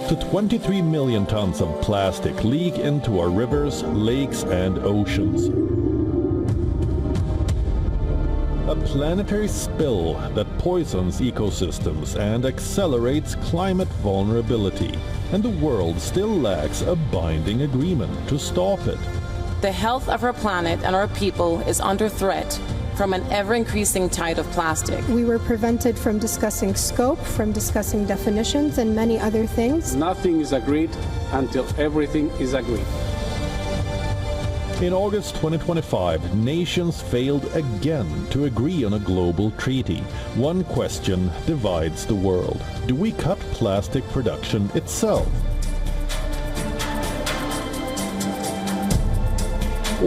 to 23 million tons of plastic leak into our rivers, lakes and oceans. A planetary spill that poisons ecosystems and accelerates climate vulnerability, and the world still lacks a binding agreement to stop it. The health of our planet and our people is under threat from an ever-increasing tide of plastic. We were prevented from discussing scope, from discussing definitions, and many other things. Nothing is agreed until everything is agreed. In August 2025, nations failed again to agree on a global treaty. One question divides the world. Do we cut plastic production itself?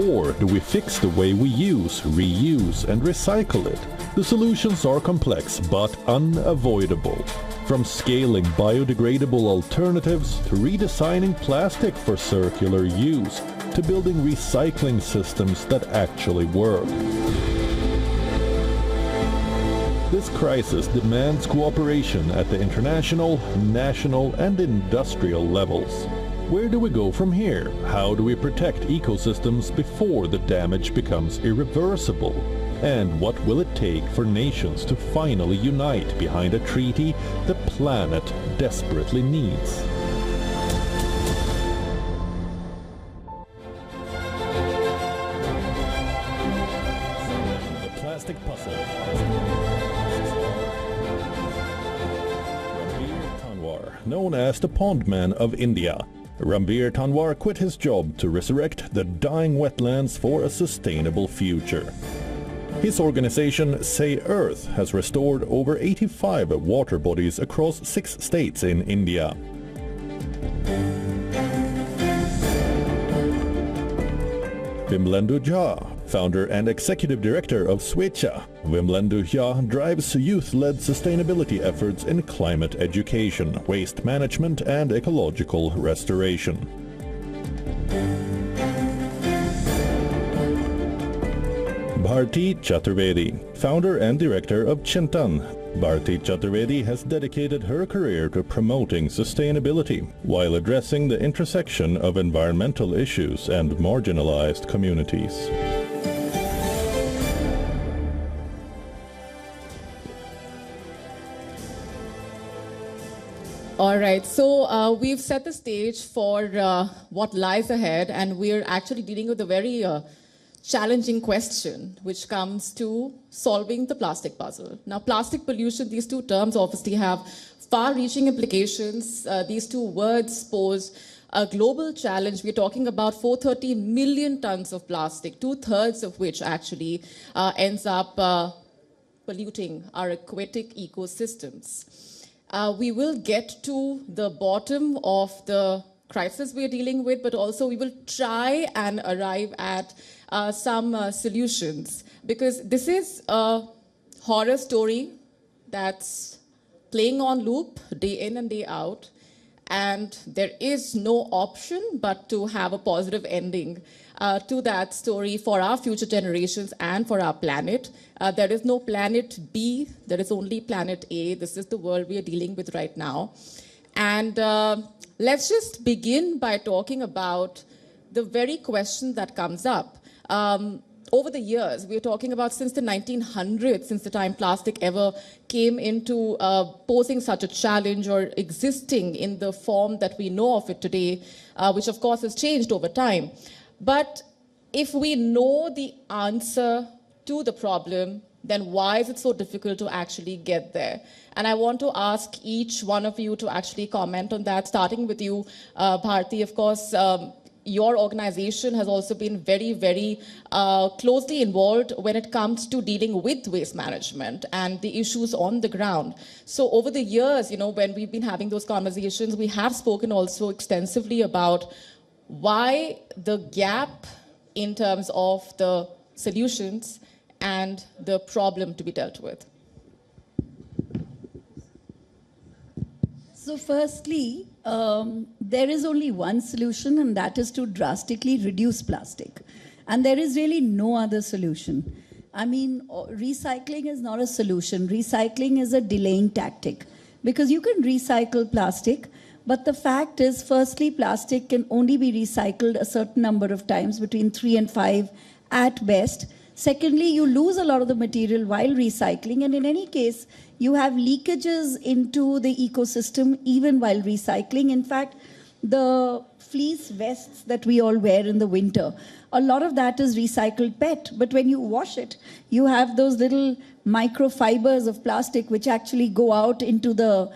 Or do we fix the way we use, reuse and recycle it? The solutions are complex but unavoidable. From scaling biodegradable alternatives to redesigning plastic for circular use to building recycling systems that actually work. This crisis demands cooperation at the international, national and industrial levels. Where do we go from here? How do we protect ecosystems before the damage becomes irreversible? And what will it take for nations to finally unite behind a treaty the planet desperately needs? The plastic puzzle. Rambir Tanwar, known as the Pond Man of India. Rambir Tanwar quit his job to resurrect the dying wetlands for a sustainable future. His organization, Say Earth, has restored over 85 water bodies across 6 states in India. Vimlendu Jha, founder and executive director of Swecha. Vimlendu Jha drives youth-led sustainability efforts in climate education, waste management and ecological restoration. Bharti Chaturvedi, founder and director of Chintan. Bharti Chaturvedi has dedicated her career to promoting sustainability while addressing the intersection of environmental issues and marginalized communities. All right, so we've set the stage for what lies ahead, and we're actually dealing with a very challenging question, which comes to solving the plastic puzzle. Now, plastic pollution, these two terms obviously have far-reaching implications. These two words pose a global challenge. We're talking about 430 million tons of plastic, 2/3 of which actually ends up polluting our aquatic ecosystems. We will get to the bottom of the crisis we're dealing with, but also we will try and arrive at some solutions, because this is a horror story that's playing on loop day in and day out, and there is no option but to have a positive ending to that story for our future generations and for our planet. There is no planet B, there is only planet A. This is the world we are dealing with right now. And let's just begin by talking about the very question that comes up. Over the years, we're talking about since the 1900s, since the time plastic ever came into posing such a challenge or existing in the form that we know of it today, which of course has changed over time. But if we know the answer to the problem, then why is it so difficult to actually get there? And I want to ask each one of you to actually comment on that, starting with you, Bharti. Of course, your organization has also been very, very closely involved when it comes to dealing with waste management and the issues on the ground. So over the years, you know, when we've been having those conversations, we have spoken also extensively about why the gap in terms of the solutions and the problem to be dealt with. So firstly, there is only one solution, and that is to drastically reduce plastic. And there is really no other solution. I mean, recycling is not a solution. Recycling is a delaying tactic, because you can recycle plastic, But the fact is, firstly, plastic can only be recycled a certain number of times, between 3 and 5 at best. Secondly, you lose a lot of the material while recycling, and in any case, you have leakages into the ecosystem even while recycling. In fact, the fleece vests that we all wear in the winter, a lot of that is recycled PET. But when you wash it, you have those little microfibers of plastic which actually go out into the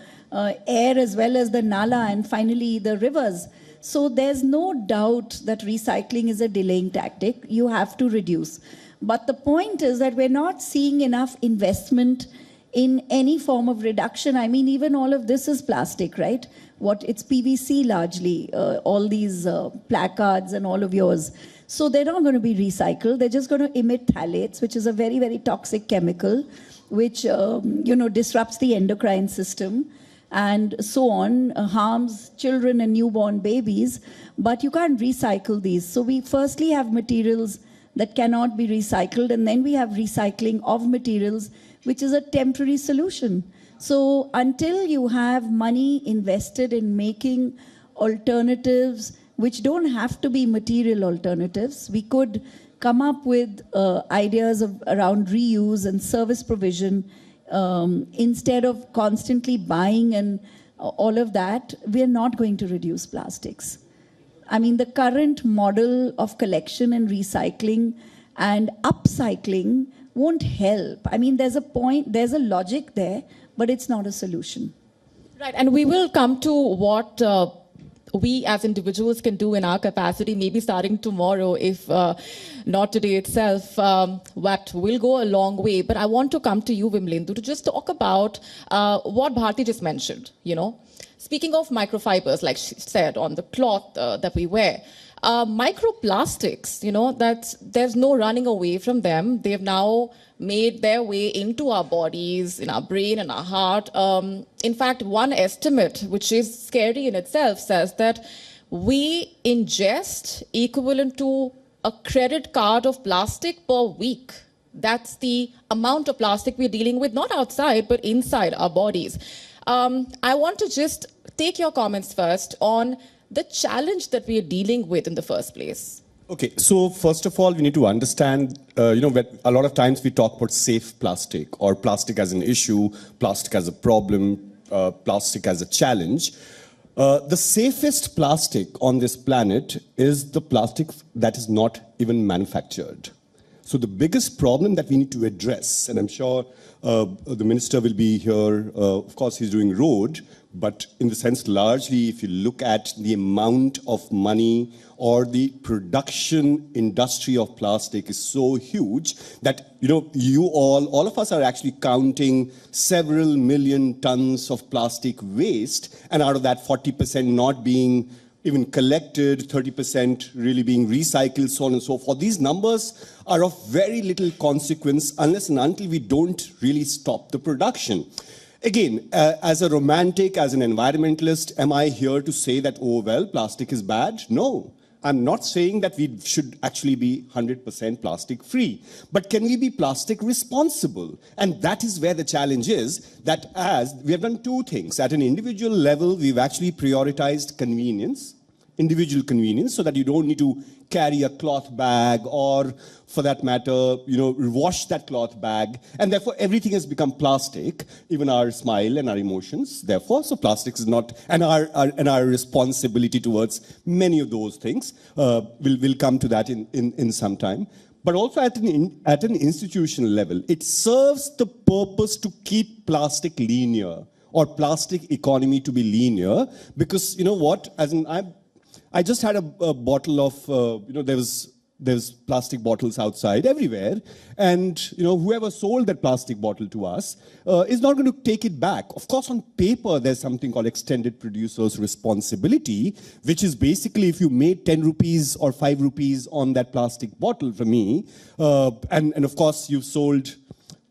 air as well as the nala and finally the rivers. So there's no doubt that recycling is a delaying tactic. You have to reduce. But the point is that we're not seeing enough investment in any form of reduction. I mean, even all of this is plastic, right? It's PVC largely, all these placards and all of yours. So they're not going to be recycled. They're just going to emit phthalates, which is a very, very toxic chemical, which disrupts the endocrine system and so on, harms children and newborn babies. But you can't recycle these. So we firstly have materials that cannot be recycled, and then we have recycling of materials, which is a temporary solution. So until you have money invested in making alternatives, which don't have to be material alternatives, we could come up with ideas around reuse and service provision instead of constantly buying and all of that. We're not going to reduce plastics. I mean, the current model of collection and recycling and upcycling won't help. I mean, there's a logic there, but it's not a solution. Right, and we will come to what we as individuals can do in our capacity, maybe starting tomorrow, if not today itself, what will go a long way. But I want to come to you, Vimlendu, to just talk about what Bharti just mentioned, Speaking of microfibers, like she said, on the cloth that we wear, microplastics, there's no running away from them. They've now made their way into our bodies, in our brain, and our heart. In fact, one estimate, which is scary in itself, says that we ingest equivalent to a credit card of plastic per week. That's the amount of plastic we're dealing with, not outside, but inside our bodies. I want to just take your comments first on the challenge that we are dealing with in the first place. Okay, so first of all, we need to understand, a lot of times we talk about safe plastic or plastic as an issue, plastic as a problem, plastic as a challenge. The safest plastic on this planet is the plastic that is not even manufactured. So the biggest problem that we need to address, and I'm sure the minister will be here, of course he's doing road, but in the sense largely if you look at the amount of money or the production industry of plastic is so huge that, all of us are actually counting several million tons of plastic waste, and out of that 40% not being even collected, 30% really being recycled, so on and so forth. These numbers are of very little consequence unless and until we don't really stop the production. Again, as a romantic, as an environmentalist, am I here to say that, plastic is bad? No. I'm not saying that we should actually be 100% plastic free. But can we be plastic responsible? And that is where the challenge is, that as we have done two things. At an individual level, we've actually prioritized convenience, individual convenience, so that you don't need to carry a cloth bag or, for that matter, wash that cloth bag. And therefore, everything has become plastic, even our smile and our emotions. Therefore, so plastic is not, and our responsibility towards many of those things. We'll come to that in some time. But also at an institutional level, it serves the purpose to keep plastic linear, or plastic economy to be linear, because I just had a bottle of, there's plastic bottles outside everywhere. And, whoever sold that plastic bottle to us is not going to take it back. Of course, on paper, there's something called extended producer's responsibility, which is basically if you made 10 rupees or 5 rupees on that plastic bottle for me, and of course, you've sold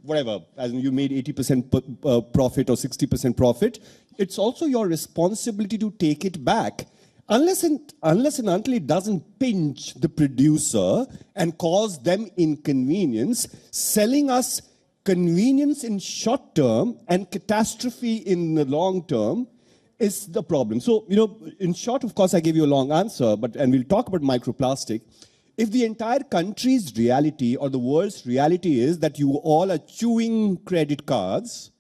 whatever, as in you made 80% profit or 60% profit, it's also your responsibility to take it back. Unless and until it doesn't pinch the producer and cause them inconvenience, selling us convenience in short term and catastrophe in the long term is the problem. So, in short, of course, I gave you a long answer, and we'll talk about microplastic. If the entire country's reality or the world's reality is that you all are chewing credit cards,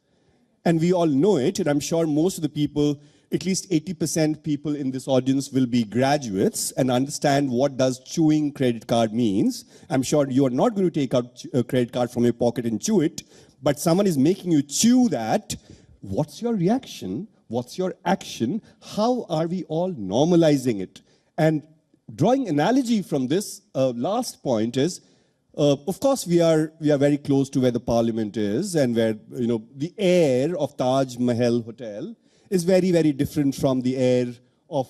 and we all know it, and I'm sure most of the people, at least 80% people in this audience will be graduates and understand what does chewing credit card means. I'm sure you are not going to take out a credit card from your pocket and chew it, but someone is making you chew that. What's your reaction? What's your action? How are we all normalizing it? And drawing analogy from this last point is, of course, we are very close to where the parliament is, and where the air of Taj Mahal Hotel is very, very different from the air of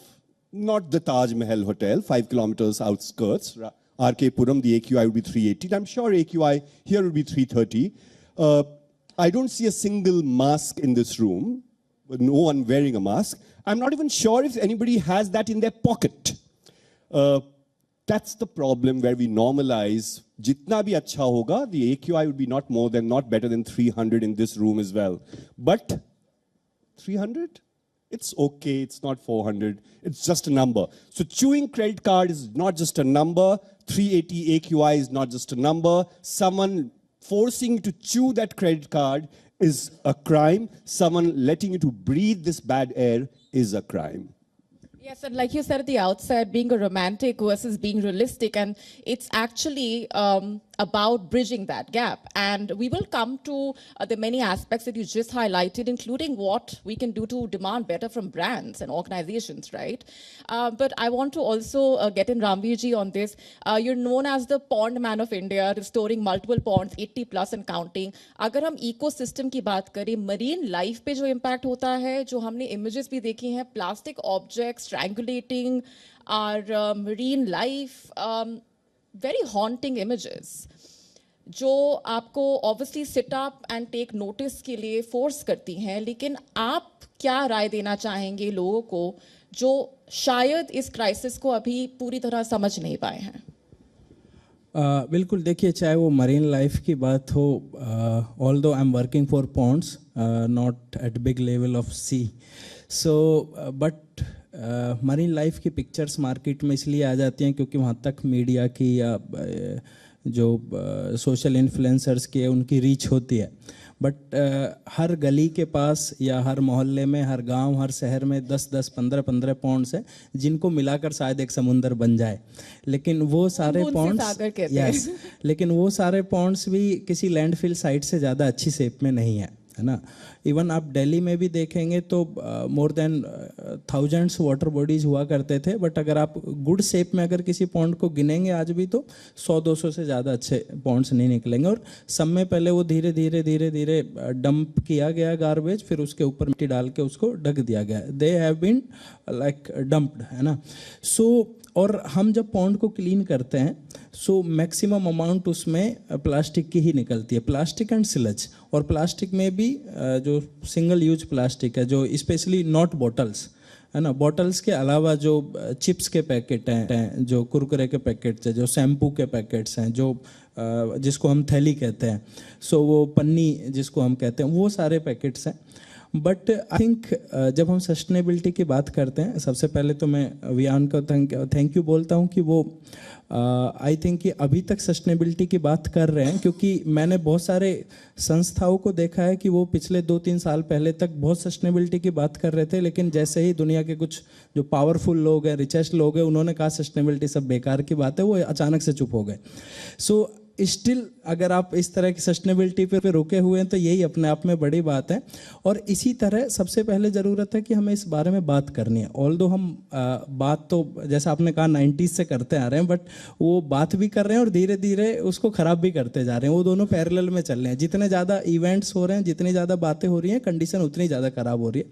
not the Taj Mahal Hotel, 5 kilometers outskirts. RK Puram, the AQI would be 380. I'm sure AQI here would be 330. I don't see a single mask in this room, with no one wearing a mask. I'm not even sure if anybody has that in their pocket. That's the problem where we normalize. Jitna bhi acha hoga, the AQI would be not better than 300 in this room as well. But 300? It's okay, it's not 400. It's just a number. So chewing credit card is not just a number. 380 AQI is not just a number. Someone forcing you to chew that credit card is a crime. Someone letting you to breathe this bad air is a crime. Yes, and like you said at the outset, being a romantic versus being realistic, and it's actually about bridging that gap. And we will come to the many aspects that you just highlighted, including what we can do to demand better from brands and organizations, right? But I want to also get in Ramveer ji on this. You're known as the pond man of India, restoring multiple ponds, 80 plus and counting. अगर हम ecosystem की बात करें, marine life पे जो impact होता है, जो हमने images भी देखी हैं, plastic objects strangulating our marine life, very haunting images, जो आपको obviously sit up and take notice के लिए force करती हैं. लेकिन आप क्या राय देना चाहेंगे लोगों को जो शायद इस crisis को अभी पूरी तरह समझ नहीं पाए हैं? बिल्कुल, देखिए, चाहे वो मरीन लाइफ की बात हो, although I'm working for ponds, not at big level of sea, so but marine life की पिक्चर्स मार्केट में इसलिए आ जाती हैं क्योंकि वहाँ तक मीडिया की या जो सोशल इन्फ्लुएंसर्स की उनकी रीच होती है. बट हर गली के पास या हर मोहल्ले में, हर गांव, हर शहर में 10-10, 15-15 पॉन्ड्स हैं जिनको मिलाकर शायद एक समुंदर बन जाए. लेकिन वो सारे पॉन्ड्स, यस, लेकिन वो सारे पॉन्ड्स भी किसी लैंडफिल साइट से ज़्यादा अच्छी शेप में नहीं है ना. इवन आप दिल्ली में भी देखेंगे तो more than thousands water bodies हुआ करते थे, बट अगर आप गुड शेप में अगर किसी पॉन्ड को गिनेंगे आज भी तो 100-200 से ज़्यादा अच्छे पॉन्ड्स नहीं निकलेंगे. और सब में पहले वो धीरे धीरे डंप किया गया गार्बेज, फिर उसके ऊपर मिट्टी डाल के उसको ढक दिया गया. They have been like dumped, है ना. सो और हम जब पॉन्ड को क्लीन करते हैं सो मैक्सिमम अमाउंट उसमें प्लास्टिक की ही निकलती है, प्लास्टिक एंड सिलज. और प्लास्टिक में भी जो सिंगल यूज प्लास्टिक है, जो स्पेशली नॉट बॉटल्स, है ना, बॉटल्स के अलावा जो चिप्स के पैकेट हैं, जो कुरकुरे के पैकेट्स हैं, जो शैम्पू के पैकेट्स हैं, जो जिसको हम थैली कहते हैं, सो वो पन्नी जिसको हम कहते हैं, वो सारे पैकेट्स हैं. बट आई थिंक जब हम सस्टेनेबिलिटी की बात करते हैं, सबसे पहले तो मैं वियान को थैंक यू बोलता हूँ कि वो आई थिंक कि अभी तक सस्टेनेबिलिटी की बात कर रहे हैं, क्योंकि मैंने बहुत सारे संस्थाओं को देखा है कि वो पिछले 2-3 साल पहले तक बहुत सस्टेनेबिलिटी की बात कर रहे थे, लेकिन जैसे ही दुनिया के कुछ जो पावरफुल लोग हैं, रिचेस्ट लोग हैं, उन्होंने कहा सस्टेनेबिलिटी सब बेकार की बात है, वो अचानक से चुप हो गए. सो स्टिल अगर आप इस तरह की सस्टेनेबिलिटी पे रुके हुए हैं तो यही अपने आप में बड़ी बात है. और इसी तरह सबसे पहले ज़रूरत है कि हमें इस बारे में बात करनी है. ऑल्दो हम बात तो जैसा आपने कहा 90s से करते आ रहे हैं, बट वो बात भी कर रहे हैं और धीरे धीरे उसको ख़राब भी करते जा रहे हैं. वो दोनों पैरेलल में चल रहे हैं. जितने ज़्यादा इवेंट्स हो रहे हैं, जितनी ज़्यादा बातें हो रही हैं, कंडीशन उतनी ज़्यादा ख़राब हो रही है.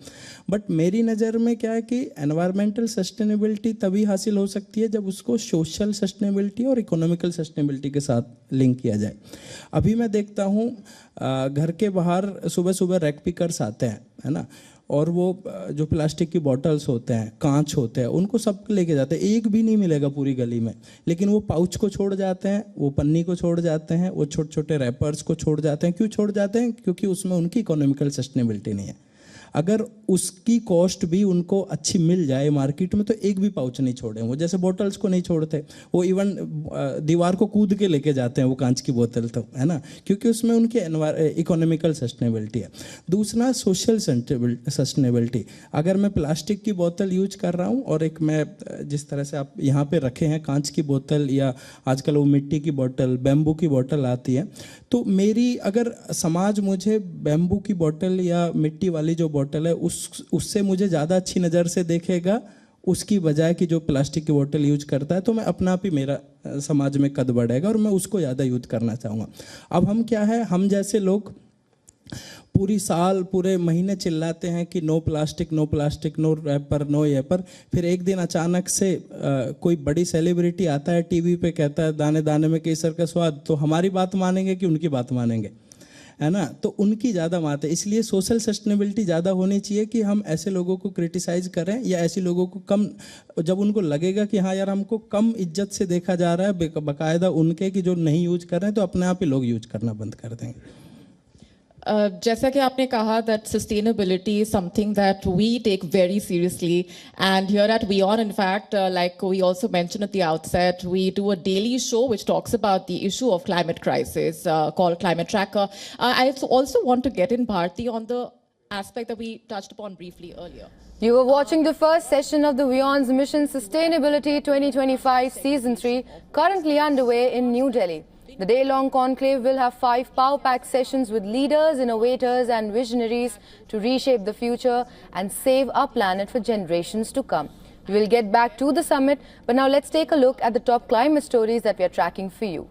बट मेरी नज़र में क्या है कि एनवायरमेंटल सस्टेनेबिलिटी तभी हासिल हो सकती है जब उसको सोशल सस्टेनेबिलिटी और इकोनॉमिकल सस्टेनेबिलिटी के साथ लिंक किया जाए. अभी मैं देखता हूँ घर के बाहर सुबह सुबह रैक पिकर्स आते हैं, है ना, और वो जो प्लास्टिक की बॉटल्स होते हैं, कांच होते हैं, उनको सब लेके जाते हैं. एक भी नहीं मिलेगा पूरी गली में, लेकिन वो पाउच को छोड़ जाते हैं, वो पन्नी को छोड़ जाते हैं, वो छोटे छोटे रैपर्स को छोड़ जाते हैं. क्यों छोड़ जाते हैं? क्योंकि उसमें उनकी इकोनॉमिकल सस्टेनेबिलिटी नहीं है. अगर उसकी कॉस्ट भी उनको अच्छी मिल जाए मार्केट में तो एक भी पाउच नहीं छोड़े वो, जैसे बोतल्स को नहीं छोड़ते वो, इवन दीवार को कूद के लेके जाते हैं वो कांच की बोतल, तो है ना, क्योंकि उसमें उनकी इकोनॉमिकल सस्टेनेबिलिटी है। दूसरा सोशल सस्टेनेबिलिटी, अगर मैं प्लास्टिक की बोतल यूज कर रहा हूँ और एक मैं जिस तरह से आप यहाँ पे रखे हैं कांच की बोतल या आजकल वो मिट्टी की बोतल, बैम्बू की बोतल आती है, तो मेरी अगर समाज मुझे बैम्बू की बोतल या मिट्टी वाली जो बोतल है उससे मुझे ज़्यादा अच्छी नज़र से देखेगा उसकी बजाय कि जो प्लास्टिक की बोतल यूज करता है, तो मैं अपना आप ही मेरा समाज में कद बढ़ेगा और मैं उसको ज़्यादा यूज करना चाहूँगा। अब हम क्या है, हम जैसे लोग पूरी साल पूरे महीने चिल्लाते हैं कि no plastic, no plastic, no wrapper, no paper, फिर एक दिन अचानक से कोई बड़ी सेलिब्रिटी आता है टीवी पे कहता है दाने दाने में केसर का स्वाद, तो हमारी बात मानेंगे कि उनकी बात मानेंगे, है ना, तो उनकी ज़्यादा बात है। इसलिए सोशल सस्टेनेबिलिटी ज़्यादा होनी चाहिए कि हम ऐसे लोगों को क्रिटिसाइज करें या ऐसे लोगों को कम, जब उनको लगेगा कि हाँ यार हमको कम इज्जत से देखा जा रहा है बाकायदा उनके कि जो नहीं यूज कर रहे हैं, तो अपने आप ही लोग यूज करना बंद कर देंगे। जैसा कि आपने कहा that sustainability is something that we take very seriously, and here at WION, in fact, like we also mentioned at the outset, we do a daily show which talks about the issue of climate crisis called Climate Tracker. I also want to get in Bharti on the aspect that we touched upon briefly earlier. You were watching the first session of the WION's Mission Sustainability 2025 Season 3, currently underway in New Delhi. The day-long conclave will have 5 power-packed sessions with leaders, innovators and visionaries to reshape the future and save our planet for generations to come. We will get back to the summit, but now let's take a look at the top climate stories that we are tracking for you.